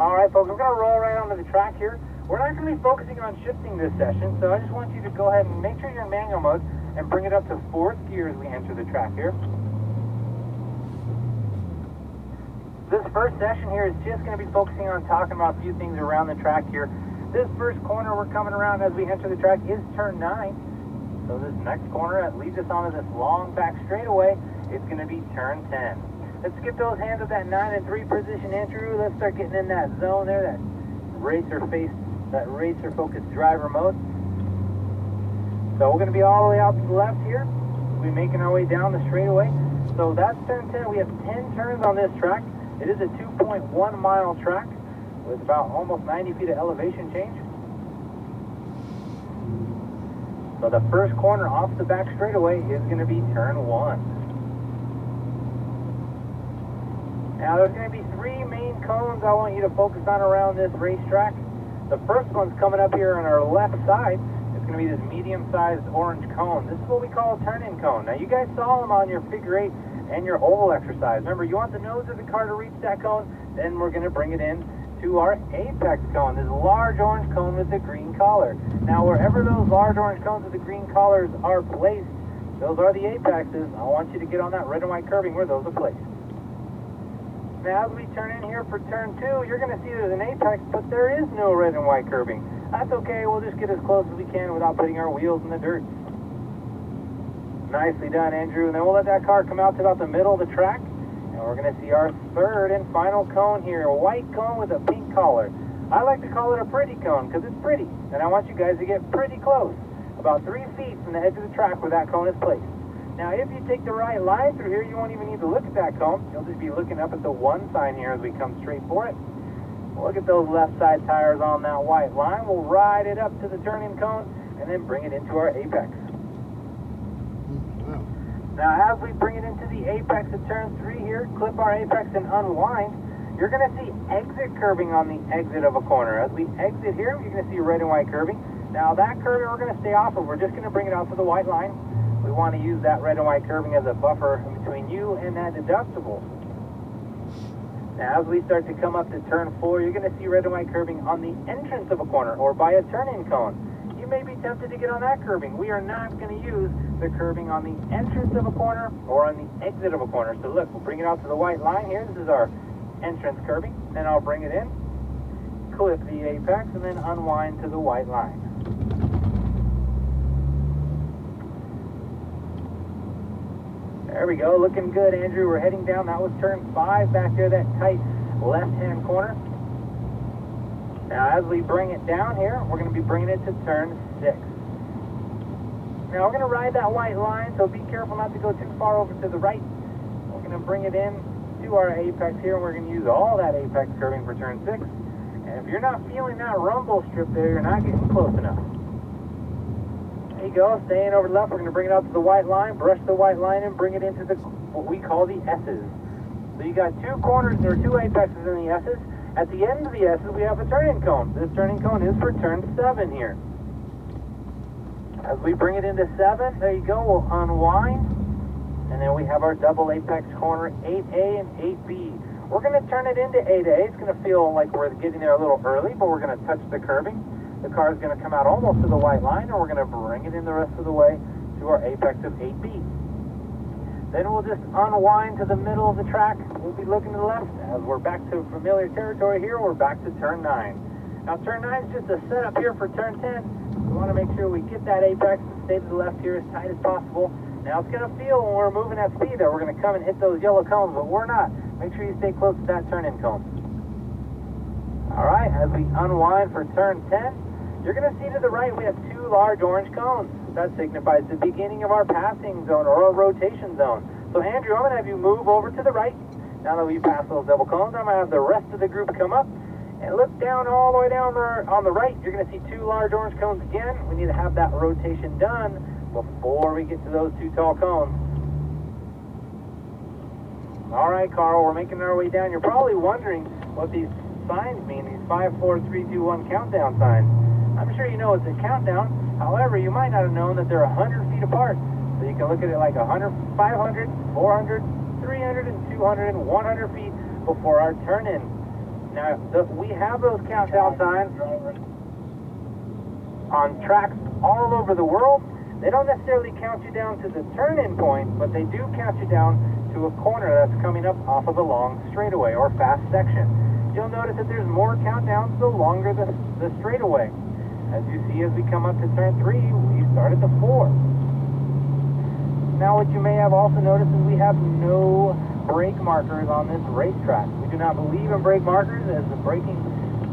All right, folks, we're going to roll right onto the track here. We're not going to be focusing on shifting this session, so I just want you to go ahead and make sure you're in manual mode and bring it up to 4th gear as we enter the track here. This first session here is just going to be focusing on talking about a few things around the track here. This first corner we're coming around as we enter the track is turn 9. So this next corner that leads us onto this long back straightaway is going to be turn 10. Let's get those hands at that 9 and 3 position, Andrew. Let's start getting in that zone there, that racer focused driver mode. So we're going to be all the way out to the left here. We'll be making our way down the straightaway. So that's turn 10. We have 10 turns on this track. It is a 2.1 mile track with about almost 90 feet of elevation change. So the first corner off the back straightaway is going to be turn 1. Now there's going to be 3 main cones I want you to focus on around this racetrack. The first one's coming up here on our left side. It's going to be this medium-sized orange cone. This is what we call a turn-in cone. Now you guys saw them on your figure 8 and your oval exercise. Remember, you want the nose of the car to reach that cone, then we're going to bring it in to our apex cone, this large orange cone with the green collar. Now, wherever those large orange cones with the green collars are placed, those are the apexes. I want you to get on that red and white curving where those are placed. Now, as we turn in here for turn 2, you're going to see there's an apex, but there is no red and white curving. That's okay. We'll just get as close as we can without putting our wheels in the dirt. Nicely done, Andrew. And then we'll let that car come out to about the middle of the track. And we're going to see our third and final cone here, a white cone with a pink collar. I like to call it a pretty cone because it's pretty. And I want you guys to get pretty close, about 3 feet from the edge of the track where that cone is placed. Now, if you take the right line through here, you won't even need to look at that cone. You'll just be looking up at the 1 sign here as we come straight for it. Look at those left side tires on that white line. We'll ride it up to the turn-in cone and then bring it into our apex. Now, as we bring it into the apex at turn 3 here, clip our apex and unwind, you're going to see exit curving on the exit of a corner. As we exit here, you're going to see red and white curving. Now, that curving we're going to stay off of. We're just going to bring it out to the white line. We want to use that red and white curving as a buffer between you and that deductible. Now, as we start to come up to turn 4, you're going to see red and white curving on the entrance of a corner or by a turn-in cone. You may be tempted to get on that curving. We are not going to use the curving on the entrance of a corner or on the exit of a corner. So look, we'll bring it out to the white line here. This is our entrance curving. Then I'll bring it in, clip the apex, and then unwind to the white line. There we go, looking good, Andrew. We're heading down. That was turn 5 back there, that tight left-hand corner. Now, as we bring it down here, we're going to be bringing it to turn 6. Now, we're going to ride that white line, so be careful not to go too far over to the right. We're going to bring it in to our apex here, and we're going to use all that apex curving for turn 6. And if you're not feeling that rumble strip there, you're not getting close enough. There you go, staying over the left. We're going to bring it out to the white line, brush the white line, and bring it into the what we call the S's. So you got 2 corners, or 2 apexes in the S's. At the end of the S's, we have a turn-in cone. This turn-in cone is for turn 7 here. As we bring it into 7, there you go, we'll unwind. And then we have our double apex corner, 8A and 8B. We're going to turn it into 8A. It's going to feel like we're getting there a little early, but we're going to touch the curving. The car is going to come out almost to the white line, and we're going to bring it in the rest of the way to our apex of 8B. Then we'll just unwind to the middle of the track. We'll be looking to the left. As we're back to familiar territory here, we're back to turn 9. Now, turn 9 is just a setup here for turn 10. We want to make sure we get that apex and stay to the left here as tight as possible. Now, it's going to feel when we're moving at speed that we're going to come and hit those yellow cones, but we're not. Make sure you stay close to that turn-in cone. All right, as we unwind for turn 10, you're going to see to the right we have 2 large orange cones. That signifies the beginning of our passing zone or our rotation zone. So, Andrew, I'm going to have you move over to the right. Now that we've passed those double cones, I'm going to have the rest of the group come up and look down all the way down there on the right. You're going to see 2 large orange cones again. We need to have that rotation done before we get to those 2 tall cones. All right, Carl, we're making our way down. You're probably wondering what these signs mean, these 5, 4, 3, 2, 1 countdown signs. I'm sure you know it's a countdown. However, you might not have known that they're 100 feet apart. So you can look at it like 100, 500, 400, 300, and 200, and 100 feet before our turn-in. Now, we have those countdown signs on tracks all over the world. They don't necessarily count you down to the turn-in point, but they do count you down to a corner that's coming up off of a long straightaway or fast section. You'll notice that there's more countdowns the longer the straightaway. As you see, as we come up to turn 3, we start at the 4. Now, what you may have also noticed is we have no brake markers on this racetrack. We do not believe in brake markers, as the braking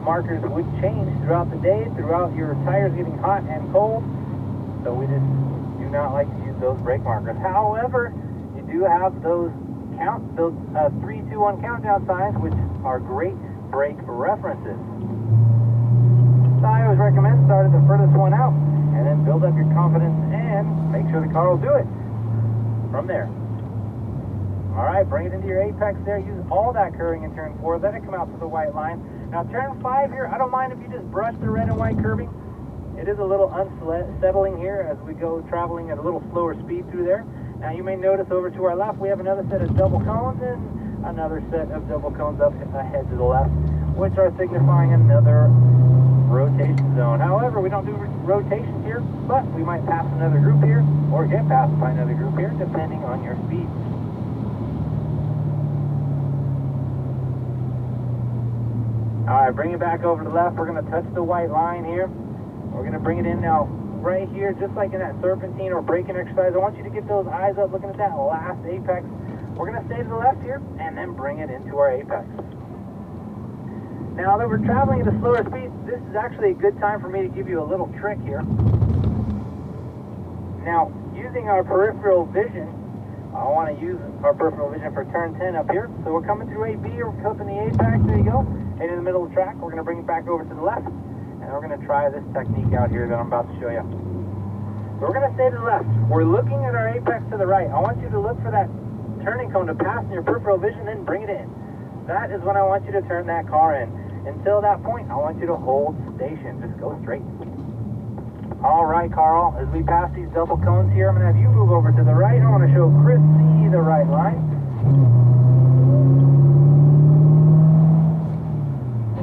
markers would change throughout the day, throughout your tires getting hot and cold. So we just do not like to use those brake markers. However, you do have those 3, 2, 1 countdown signs, which are great brake references. So I always recommend start at the furthest one out, and then build up your confidence and make sure the car will do it from there. All right, bring it into your apex there. Use all that curving in turn 4. Let it come out to the white line. Now turn 5 here, I don't mind if you just brush the red and white curving. It is a little unsettling here as we go traveling at a little slower speed through there. Now you may notice over to our left we have another set of double cones and another set of double cones up ahead to the left, which are signifying another rotation zone. However, we don't do rotations here, but we might pass another group here or get passed by another group here depending on your speed. Alright, bring it back over to the left. We're going to touch the white line here. We're going to bring it in now right here, just like in that serpentine or braking exercise. I want you to get those eyes up looking at that last apex. We're going to stay to the left here and then bring it into our apex. Now that we're traveling at a slower speed, this is actually a good time for me to give you a little trick here. Now, using our peripheral vision, I want to use our peripheral vision for turn 10 up here. So we're coming through 8B, we're clipping the apex, there you go. And in the middle of the track, we're going to bring it back over to the left. And we're going to try this technique out here that I'm about to show you. So we're going to stay to the left. We're looking at our apex to the right. I want you to look for that turning cone to pass in your peripheral vision, then bring it in. That is when I want you to turn that car in. Until that point, I want you to hold station. Just go straight. All right, Carl, as we pass these double cones here, I'm going to have you move over to the right. I want to show Chris C the right line.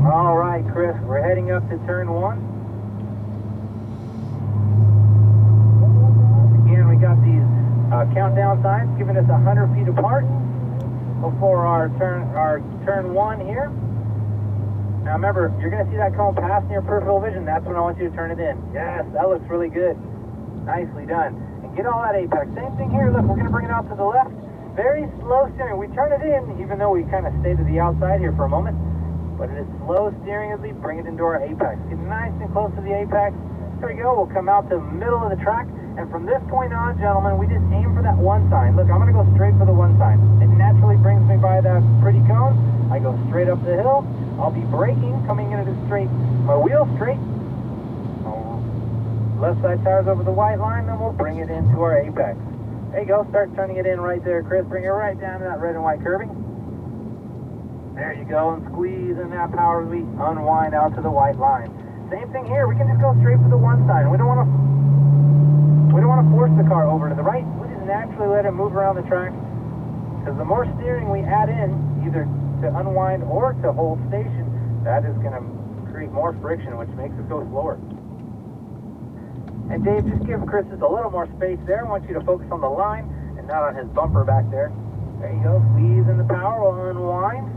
All right, Chris, we're heading up to turn 1. Again, we got these countdown signs giving us 100 feet apart before our turn 1 here. Now remember, you're going to see that cone pass in your peripheral vision. That's when I want you to turn it in. Yes, that looks really good. Nicely done. And get all that apex. Same thing here. Look, we're going to bring it out to the left. Very slow steering. We turn it in, even though we kind of stay to the outside here for a moment. But it is slow steering as we bring it into our apex. Get nice and close to the apex. There we go. We'll come out to the middle of the track. And from this point on, gentlemen, we just aim for that 1 sign. Look, I'm going to go straight for the 1 sign. It naturally brings me by that pretty cone. I go straight up the hill. I'll be braking, coming into the straight, my wheel straight. Left side tires over the white line, then we'll bring it into our apex. There you go, start turning it in right there, Chris. Bring it right down to that red and white curving. There you go, and squeeze in that power as we unwind out to the white line. Same thing here, we can just go straight for the 1 sign. We don't want to force the car over to the right. We just naturally let it move around the track. Because the more steering we add in, either to unwind or to hold station, that is going to create more friction, which makes it go slower. And Dave, just give Chris just a little more space there. I want you to focus on the line and not on his bumper back there. There you go, squeeze in the power, we'll unwind.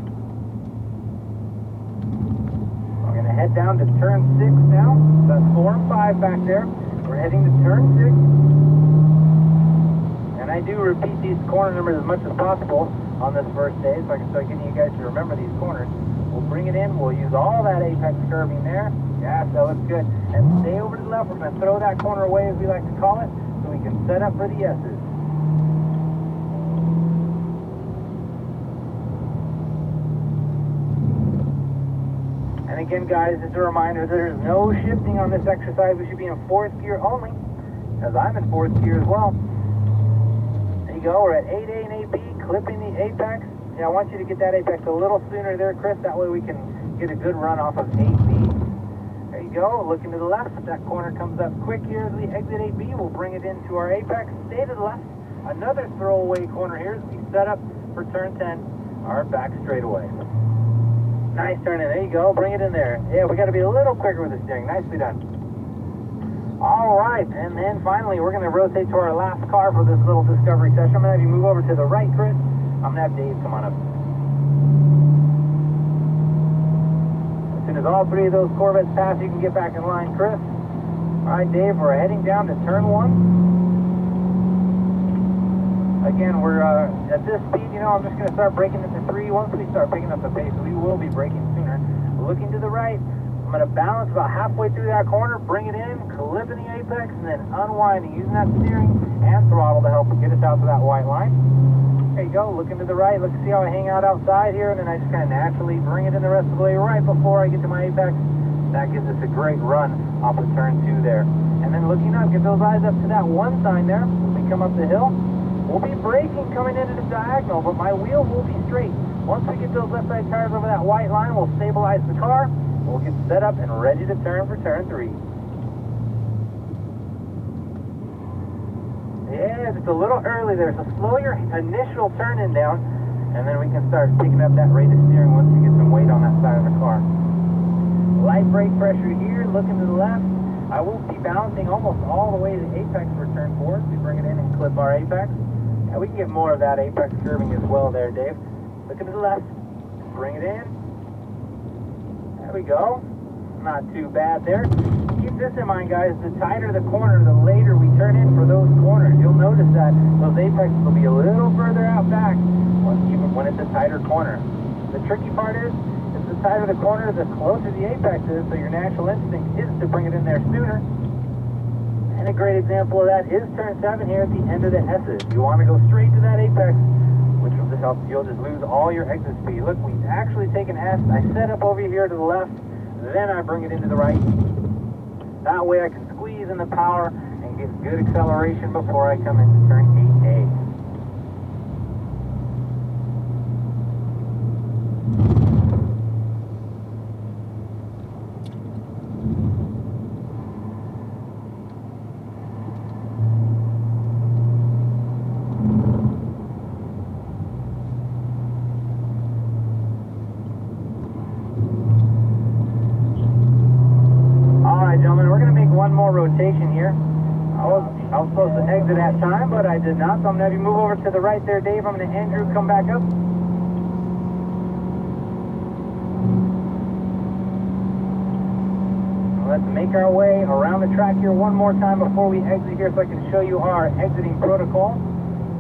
We're going to head down to turn 6 now. That's 4 and 5 back there. We're heading to turn 6. And I do repeat these corner numbers as much as possible on this first day, so I can start getting you guys to remember these corners. We'll bring it in, we'll use all that apex curving there. Yes, that looks good. And stay over to the left. We're going to throw that corner away, as we like to call it, so we can set up for the S's. And again, guys, just a reminder, there is no shifting on this exercise. We should be in 4th gear only, as I'm in 4th gear as well. There you go, we're at 8A and 8B, clipping the apex. Yeah, I want you to get that apex a little sooner there, Chris. That way we can get a good run off of 8B. There you go, looking to the left. That corner comes up quick here as we exit 8B. We'll bring it into our apex. Stay to the left. Another throwaway corner here as we set up for turn 10, our back straightaway. Nice turn in. There you go. Bring it in there. Yeah, we got to be a little quicker with the steering. Nicely done. All right, and then finally, we're going to rotate to our last car for this little discovery session. I'm going to have you move over to the right, Chris. I'm going to have Dave come on up. As soon as all three of those Corvettes pass, you can get back in line, Chris. All right, Dave, we're heading down to turn 1. Again, we're at this speed, you know, I'm just going to start braking into 3. Once we start picking up the pace, we will be braking sooner. Looking to the right, I'm going to balance about halfway through that corner, bring it in, clip in the apex, and then unwinding, using that steering and throttle to help get us out to that white line. There you go, looking to the right. Let's see how I hang out outside here, and then I just kind of naturally bring it in the rest of the way right before I get to my apex. That gives us a great run off of turn 2 there. And then looking up, get those eyes up to that 1 sign there. When we come up the hill, we'll be braking coming into the diagonal, but my wheel will be straight. Once we get those left side tires over that white line, we'll stabilize the car. We'll get set up and ready to turn for turn 3. Yeah, just a little early there, so slow your initial turn in down, and then we can start picking up that rate of steering once you get some weight on that side of the car. Light brake pressure here, looking to the left. I will be balancing almost all the way to apex for turn 4. We bring it in and clip our apex. And we can get more of that apex curving as well there, Dave. Looking to the left, bring it in. There we go. Not too bad there. Keep this in mind, guys. The tighter the corner, the later we turn in for those corners. You'll notice that those apexes will be a little further out back, even when it's a tighter corner. The tricky part is, the tighter the corner, the closer the apex is, so your natural instinct is to bring it in there sooner. And a great example of that is turn 7 here at the end of the S's. You want to go straight to that apex, which will just help, you'll just lose all your exit speed. Look, we actually take an S, I set up over here to the left, then I bring it into the right. That way I can squeeze in the power and get good acceleration before I come into turn 8A. Rotation here. I was supposed to exit at time, but I did not, so I'm going to have you move over to the right there, Dave. I'm going to Andrew come back up. Let's make our way around the track here one more time before we exit here so I can show you our exiting protocol.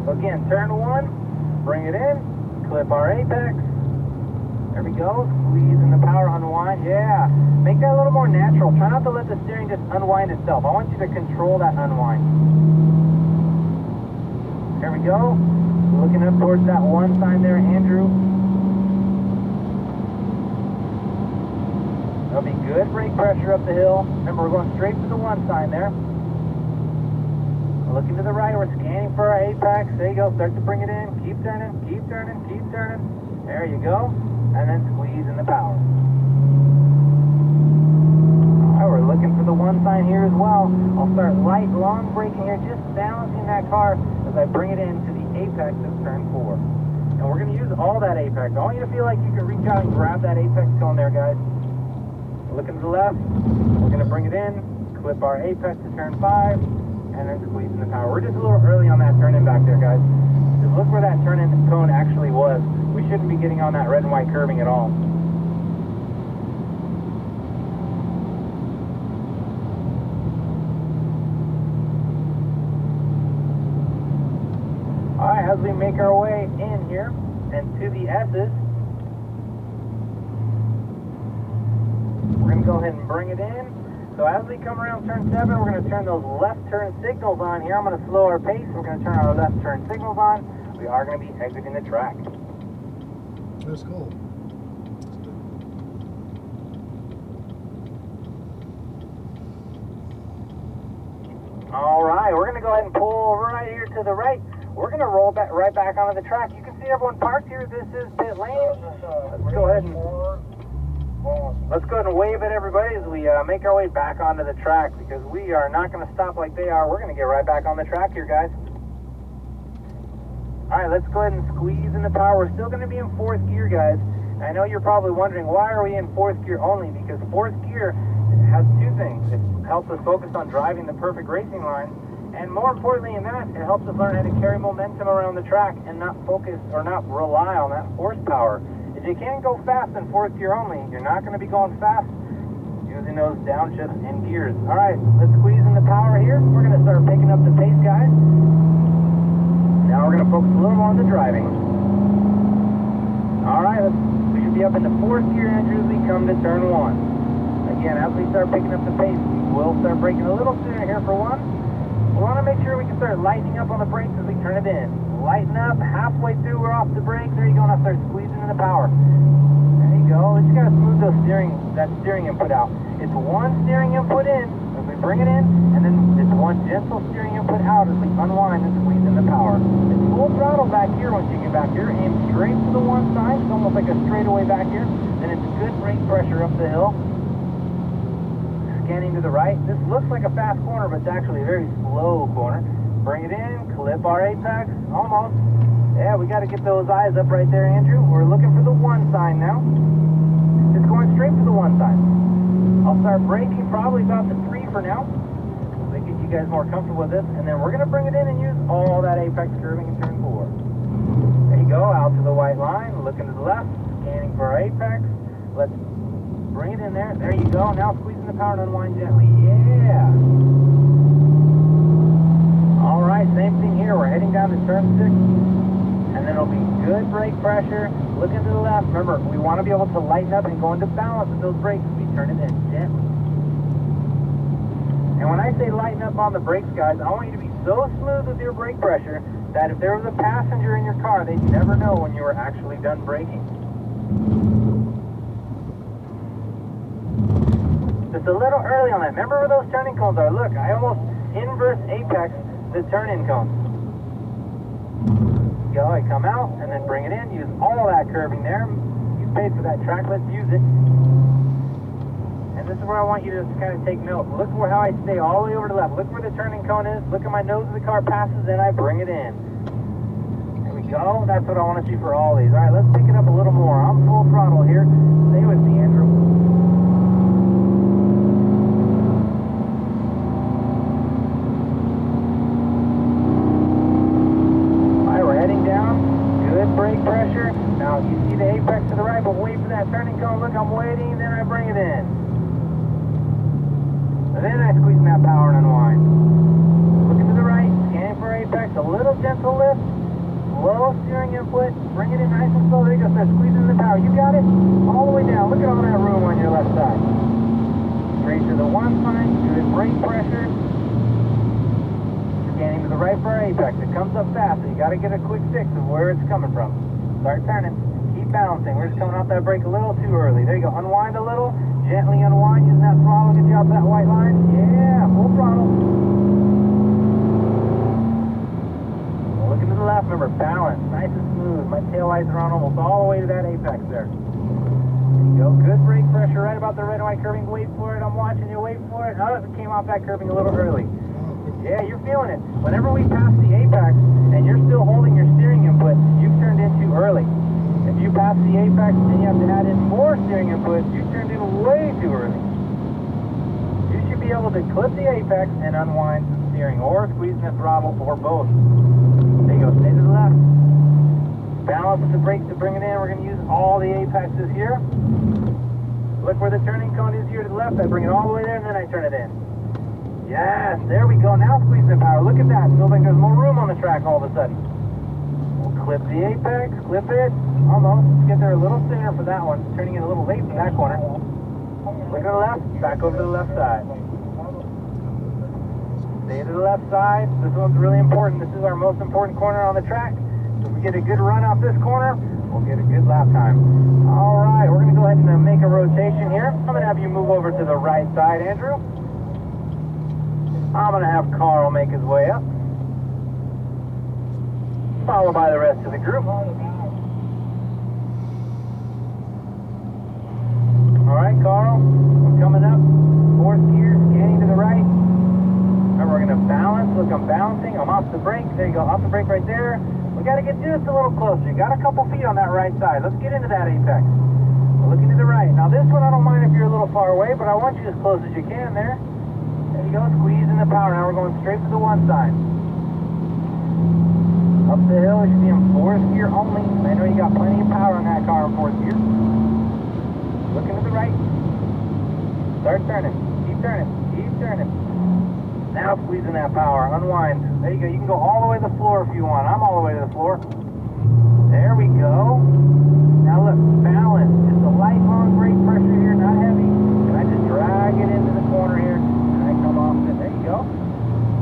So again, turn 1, bring it in, clip our apex. There we go, squeeze in the power, unwind, yeah. Make that a little more natural. Try not to let the steering just unwind itself. I want you to control that unwind. There we go. Looking up towards that 1 sign there, Andrew. That'll be good brake pressure up the hill. Remember, we're going straight to the 1 sign there. Looking to the right, we're scanning for our apex. There you go, start to bring it in. Keep turning, keep turning, keep turning. There you go. And then squeeze in the power. Alright, we're looking for the 1 sign here as well. I'll start light, long braking here, just balancing that car as I bring it into the apex of turn 4. And we're going to use all that apex. I want you to feel like you can reach out and grab that apex cone there, guys. Looking to the left, we're going to bring it in, clip our apex to turn 5, and then squeeze in the power. We're just a little early on that turn-in back there, guys. Just look where that turn-in cone actually was. We shouldn't be getting on that red and white curving at all. Alright, as we make our way in here and to the S's, we're going to go ahead and bring it in. So as we come around turn 7, we're going to turn those left turn signals on here. I'm going to slow our pace. We're going to turn our left turn signals on. We are going to be exiting the track. That's cool. All right, we're going to go ahead and pull right here to the right. We're going to roll back right back onto the track. You can see everyone parked here. This is pit lane. Let's go ahead and wave at everybody as we make our way back onto the track, because we are not going to stop like they are. We're going to get right back on the track here, guys. All right, let's go ahead and squeeze in the power. We're still going to be in 4th gear, guys. I know you're probably wondering, why are we in fourth gear only? Because fourth gear has two things. It helps us focus on driving the perfect racing line, and more importantly in that, it helps us learn how to carry momentum around the track and not focus or not rely on that horsepower. If you can't go fast in fourth gear only, you're not going to be going fast using those downshifts in gears. All right, let's squeeze in the power here. We're going to start picking up the pace, guys. Now we're going to focus a little more on the driving. All right, we should be up into fourth gear, Andrew, as we come to turn one. Again, as we start picking up the pace, we'll start braking a little sooner here for one. We want to make sure we can start lightening up on the brakes as we turn it in. Lighten up, halfway through, we're off the brake. There you go, now start squeezing in the power. There you go, we just got to smooth that steering input out. It's one steering input in as we bring it in, and then it's one gentle steering input out as we unwind and squeeze in the power. It's full throttle back here once you get back here. Aim straight to the one side, it's almost like a straightaway back here. Then it's good brake pressure up the hill. Scanning to the right. This looks like a fast corner, but it's actually a very slow corner. Bring it in, clip our apex, almost. Yeah, we got to get those eyes up right there, Andrew. We're looking for the one sign now. Just going straight to the one sign. I'll start braking probably about the 3 for now, so they get you guys more comfortable with this, and then we're going to bring it in and use all that apex curving in turn 4. There you go, out to the white line, looking to the left, scanning for our apex. Let's bring it in there. There you go. Now squeezing the power and unwind gently. Yeah. All right, same thing here. We're heading down to turn 6, and then it'll be good brake pressure. Looking to the left. Remember, we want to be able to lighten up and go into balance with those brakes as we turn it in gently. And when I say lighten up on the brakes, guys, I want you to be so smooth with your brake pressure that if there was a passenger in your car, they'd never know when you were actually done braking. Just a little early on that. Remember where those turning cones are? Look, I almost inverse apex the turn-in cones. Go, I come out and then bring it in. Use all that curving there. You paid for that track. Let's use it. And this is where I want you to just kind of take note. Look where how I stay all the way over to the left. Look where the turning cone is. Look at my nose of the car passes, and I bring it in. There we go. That's what I want to see for all these. All right, let's pick it up a little more. I'm full throttle here. Stay with me, Andrew. Brake pressure. Now you see the apex to the right, but wait for that turning cone. Look, I'm waiting, then I bring it in. And then I squeeze in that power and unwind. Looking to the right, scanning for apex, a little gentle lift, low steering input, bring it in nice and slow. There you go, start squeezing in the power. You got it? All the way down. Look at all that room on your left side. Straight to the one sign, good brake pressure. Scanning to the right for our apex. It comes up fast, so you got to get a quick fix of where it's coming from. Start turning. Keep balancing. We're just coming off that brake a little too early. There you go. Unwind a little. Gently unwind using that throttle. Get you out to that white line. Yeah, full throttle. Looking to the left. Remember, balance. Nice and smooth. My tail lights are on almost all the way to that apex there. There you go. Good brake pressure right about the red and white curving. Wait for it. I'm watching you. Wait for it. Oh, it came off that curving a little early. Yeah, you're feeling it. Whenever we pass the apex and you're still holding your steering input, you've turned in too early. If you pass the apex and you have to add in more steering input, you turned in way too early. You should be able to clip the apex and unwind the steering, or squeezing the throttle, or both. There you go, stay to the left. Balance with the brakes to bring it in. We're going to use all the apexes here. Look where the turning cone is here to the left. I bring it all the way there and then I turn it in. Yes, there we go. Now squeeze the power. Look at that. Feels like there's more room on the track all of a sudden. We'll clip the apex, clip it. Almost. Let's get there a little sooner for that one. Turning in a little late for that corner. Look to the left. Back over to the left side. Stay to the left side. This one's really important. This is our most important corner on the track. So if we get a good run off this corner, we'll get a good lap time. All right, we're going to go ahead and make a rotation here. I'm going to have you move over to the right side, Andrew. I'm going to have Carl make his way up, followed by the rest of the group. All right, Carl, I'm coming up, fourth gear, scanning to the right. Remember, we're going to balance. Look, I'm balancing. I'm off the brake. There you go, off the brake right there. We got to get just a little closer. You got a couple feet on that right side. Let's get into that apex. Looking to the right. Now this one I don't mind if you're a little far away, but I want you as close as you can there. There you go, squeezing the power. Now we're going straight to the one side. Up the hill, you should be in fourth gear only. I know you got plenty of power in that car in fourth gear. Looking to the right. Start turning. Keep turning. Keep turning. Now squeezing that power. Unwind. There you go. You can go all the way to the floor if you want. I'm all the way to the floor. There we go. Now look, balance. Just a light, long brake pressure here, not heavy. And I just drag it into the corner here. And I come off it. There you go.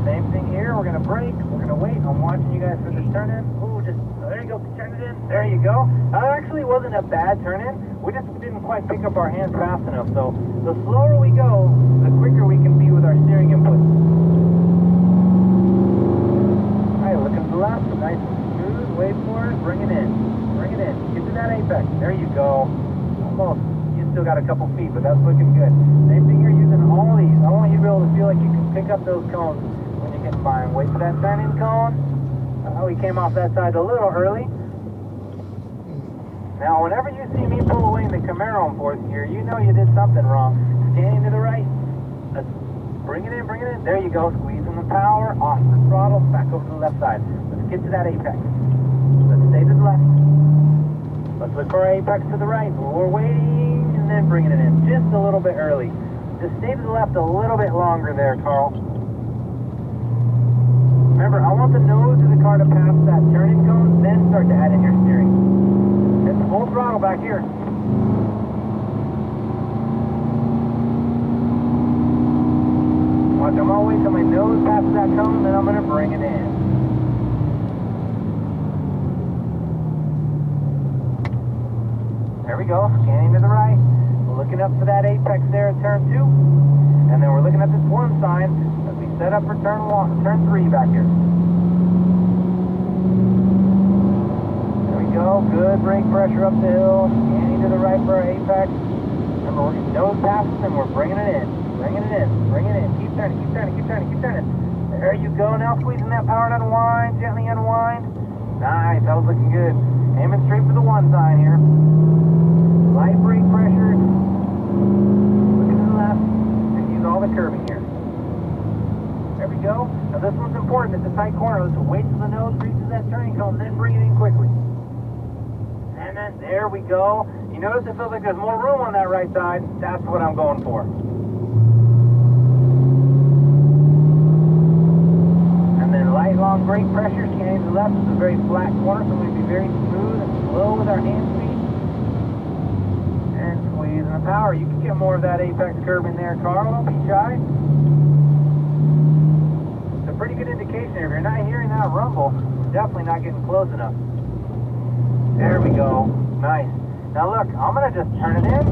Same thing here. We're going to brake. We're going to wait. I'm watching you guys for this turn in. Ooh, just, there you go. Turn it in. There you go. That actually wasn't a bad turn in. We just didn't quite pick up our hands fast enough. So the slower we go, the quicker we can be with our steering input. All right, looking to the left. Nice and smooth. Wait for it. Bring it in. Bring it in. Get to that apex. There you go. Almost. You still got a couple feet, but that's looking good. Same thing here, using all these. I want you to be able to feel like you can pick up those cones when you're getting by. Wait for that turn-in cone. We came off that side a little early. Now, whenever you see me pull away in the Camaro in fourth gear, you know you did something wrong. Scanning to the right. Let's bring it in, bring it in. There you go. Squeezing the power, off the throttle, back over to the left side. Let's get to that apex. Let's stay to the left. Let's look for our apex to the right. We're waiting and then bringing it in just a little bit early. Just stay to the left a little bit longer there, Carl. Remember, I want the nose of the car to pass that turning cone, then start to add in your steering. It's full throttle back here. Watch, I'm gonna wait till my nose passes that cone, then I'm gonna bring it in. There we go, scanning to the right. We're looking up for that apex there at turn 2. And then we're looking at this one sign that we set up for turn 3 back here. There we go, good brake pressure up the hill. Scanning to the right for our apex. Remember, we're getting nose passes and we're bringing it in. Bringing it in, bringing it in. Keep turning, keep turning, keep turning, keep turning. There you go, now squeezing that power to unwind, gently unwind. Nice, that was looking good. Aiming straight for the one sign here. Light brake pressure. Looking to the left. And use all the curving here. There we go. Now this one's important. It's a tight corner. Let's wait till the nose reaches that turning cone, then bring it in quickly. And then there we go. You notice it feels like there's more room on that right side. That's what I'm going for. And then light, long brake pressure. Scanning to the left. It's a very flat corner, so we're going to be very smooth and slow with our hand speed. And squeezing the power. You can get more of that apex curve in there, Carl. Don't be shy. It's a pretty good indication. If you're not hearing that rumble, you're definitely not getting close enough. There we go. Nice. Now look, I'm going to just turn it in,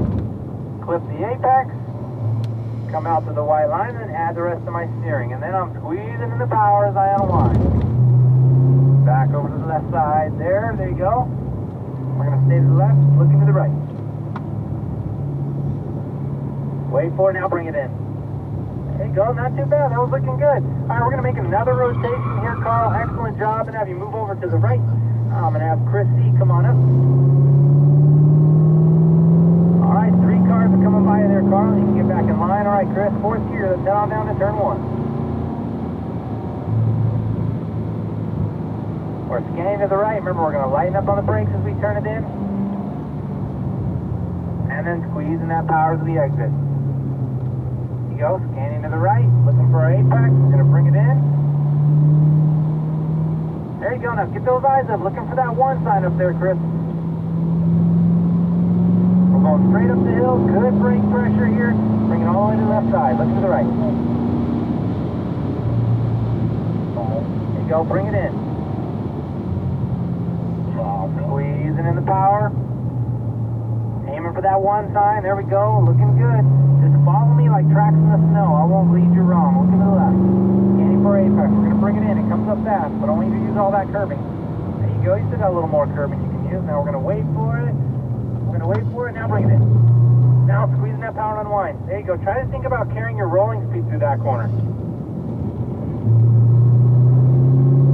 clip the apex, come out to the white line, and add the rest of my steering. And then I'm squeezing in the power as I unwind. Back over to the left side. There you go. We're going to stay to the left, looking to the right. Wait for it, now bring it in. There you go, not too bad, that was looking good. All right, we're going to make another rotation here, Carl. Excellent job, and have you move over to the right. I'm going to have Chris C. come on up. All right, 3 cars are coming by there, Carl. You can get back in line. All right, Chris, 4th gear. Let's head on down to turn 1. We're scanning to the right. Remember, we're going to lighten up on the brakes as we turn it in. And then squeezing that power to the exit. There you go, scanning to the right. Looking for our apex. We're going to bring it in. There you go, now get those eyes up, looking for that one sign up there, Chris. We're going straight up the hill, good brake pressure here, bring it all the way to the left side, look to the right. There you go, bring it in. Squeezing in the power. Aiming for that one sign, there we go, looking good. Just follow me like tracks in the snow, I won't lead you wrong, looking to the left. Scanning for apex, we're going to bring it in, it comes up fast, but only if you use all that curbing. There you go, you still got a little more curbing you can use. Now we're going to wait for it, now bring it in. Now squeezing that power and unwind. There you go, try to think about carrying your rolling speed through that corner.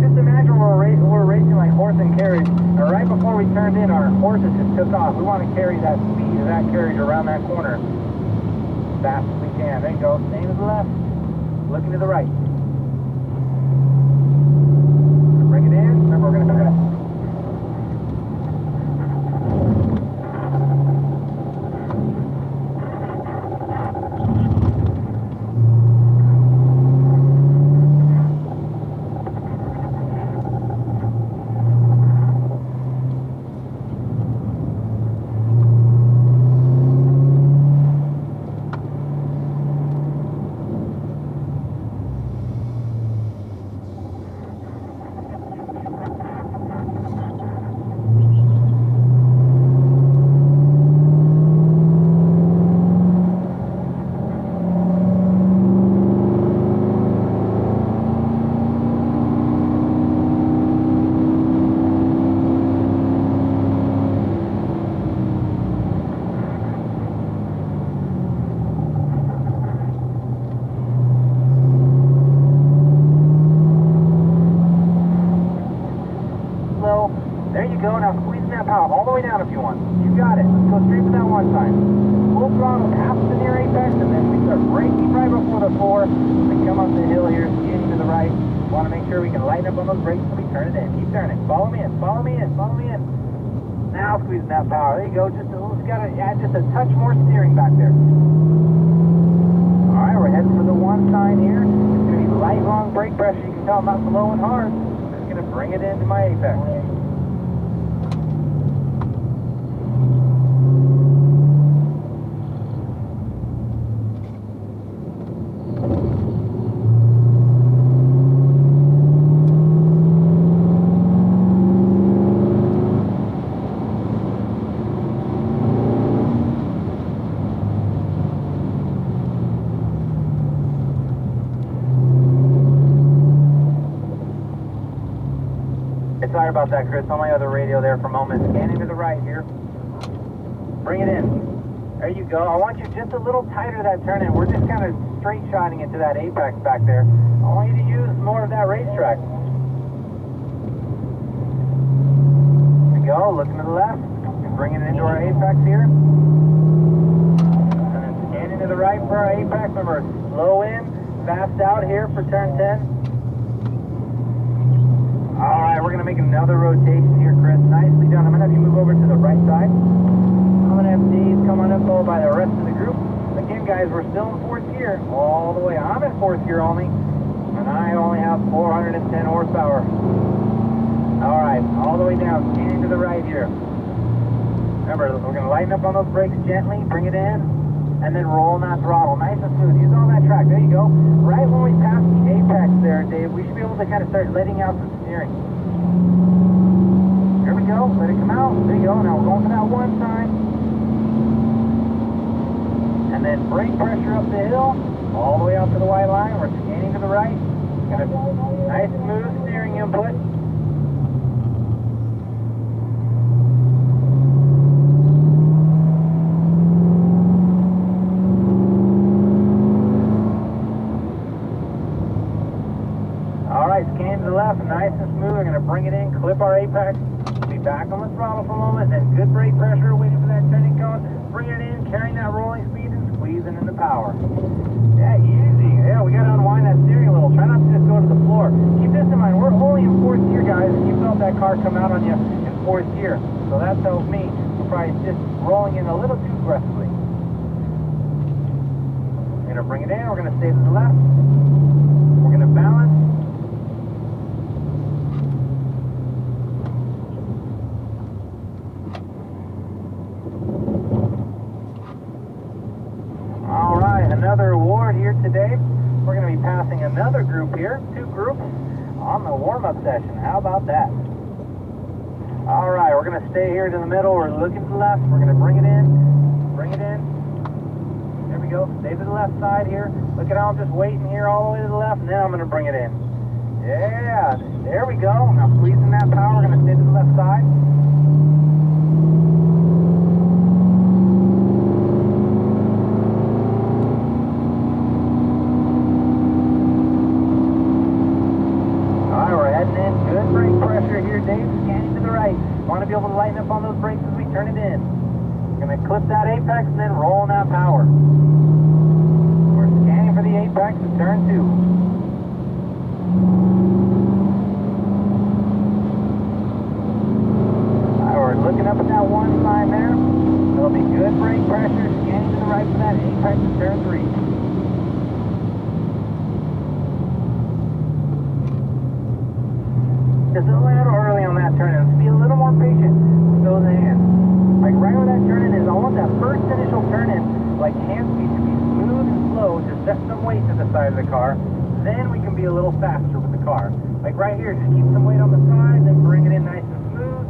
Just imagine we're racing like horse and carriage, and right before we turned in, our horses just took off. We want to carry that speed that carriage around that corner as fast as we can. There you go. Staying to the left. Looking to the right. Bring it in. Remember, we're going to There you go. Now squeeze that power all the way down if you want. You got it. Let's go straight for that one time. Full throttle past the near apex, and then we start braking right before the floor. We come up the hill here, skating to the right. Want to make sure we can lighten up on those brakes so we turn it in. Keep turning. Follow me in. Follow me in. Follow me in. Now squeezing that power. There you go. Just got to add just a touch more steering back there. All right, we're heading for the one sign here. It's going to be light, long brake pressure. You can tell I'm not slow and hard. I'm just going to bring it into my apex. Sorry about that, Chris. On my other radio there for a moment. Scanning to the right here. Bring it in. There you go. I want you just a little tighter that turn in. We're just kind of straight shotting into that apex back there. I want you to use more of that racetrack. There you go. Looking to the left. And bringing it into our apex here. And then scanning to the right for our apex. Remember, low in, fast out here for turn 10. Alright, we're going to make another rotation here, Chris. Nicely done. I'm going to have you move over to the right side. I'm going to have Dave come on up followed by the rest of the group. Again, guys, we're still in fourth gear. All the way. I'm in fourth gear only. And I only have 410 horsepower. Alright, all the way down. Scanning to the right here. Remember, we're going to lighten up on those brakes gently. Bring it in. And then roll that throttle. Nice and smooth. Use all that track. There you go. Right when we pass the apex there, Dave, we should be able to kind of start letting out some steering. There we go. Let it come out. There you go. Now we're going for that one time. And then brake pressure up the hill. All the way out to the white line. We're scanning to the right. Got a nice smooth steering input. Scan to the left, nice and smooth. We're going to bring it in, clip our apex, be back on the throttle for a moment, then good brake pressure, waiting for that turning cone, bring it in, carrying that rolling speed and squeezing in the power. Yeah, easy. Yeah, we got to unwind that steering a little. Try not to just go to the floor. Keep this in mind, we're only in fourth gear, guys, and you felt that car come out on you in fourth gear. So that tells me we're probably just rolling in a little too aggressively. We're going to bring it in, we're going to stay to the left. We're going to balance. Another award here today. We're going to be passing another group here, 2 groups, on the warm-up session. How about that? Alright, we're going to stay here to the middle. We're looking to the left. We're going to bring it in. Bring it in. There we go. Stay to the left side here. Look at how I'm just waiting here all the way to the left, and then I'm going to bring it in. Yeah, there we go. Now squeezing that power. We're going to stay to the left side. Good brake pressure here, Dave. Scanning to the right. Want to be able to lighten up on those brakes as we turn it in. We're gonna clip that apex and then roll on that power. We're scanning for the apex at turn 2. Alright, we're looking up at that 1 sign there. There'll be good brake pressure, scanning to the right for that apex at turn 3. Just a little early on that turn in. Let's be a little more patient with those hands. Like right where that turn in is, I want that first initial turn in, like hand speed to be smooth and slow to set some weight to the side of the car. Then we can be a little faster with the car. Like right here, just keep some weight on the side, then bring it in nice and smooth.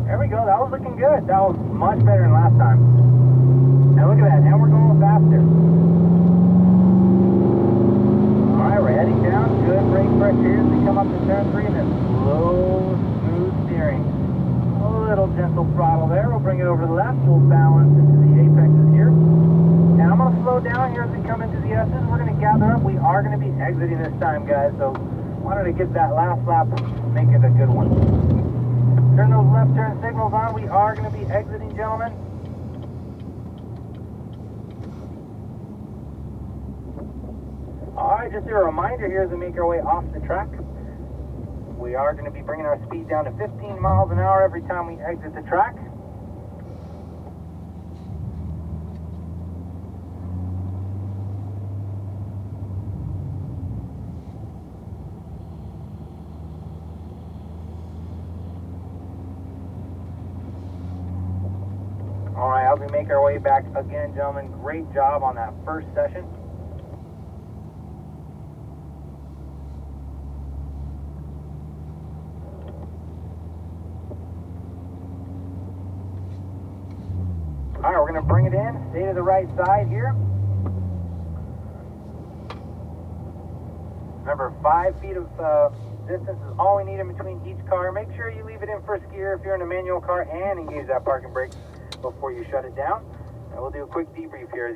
There we go, that was looking good. That was much better than last time. Now look at that, now we're going faster. Alright, we're heading down, good brake pressure here as we come up to turn 3 and then slow, smooth steering. A little gentle throttle there, we'll bring it over to the left, we'll balance into the apexes here. Now I'm going to slow down here as we come into the S's, we're going to gather up, we are going to be exiting this time guys, so wanted to get that last lap, make it a good one. Turn those left turn signals on, we are going to be exiting gentlemen. Alright, just a reminder here as we make our way off the track. We are going to be bringing our speed down to 15 miles an hour every time we exit the track. Alright, as we make our way back again, gentlemen, great job on that first session. Alright, we're going to bring it in, stay to the right side here. Remember, 5 feet of distance is all we need in between each car. Make sure you leave it in first gear if you're in a manual car and engage that parking brake before you shut it down. And we'll do a quick debrief here as you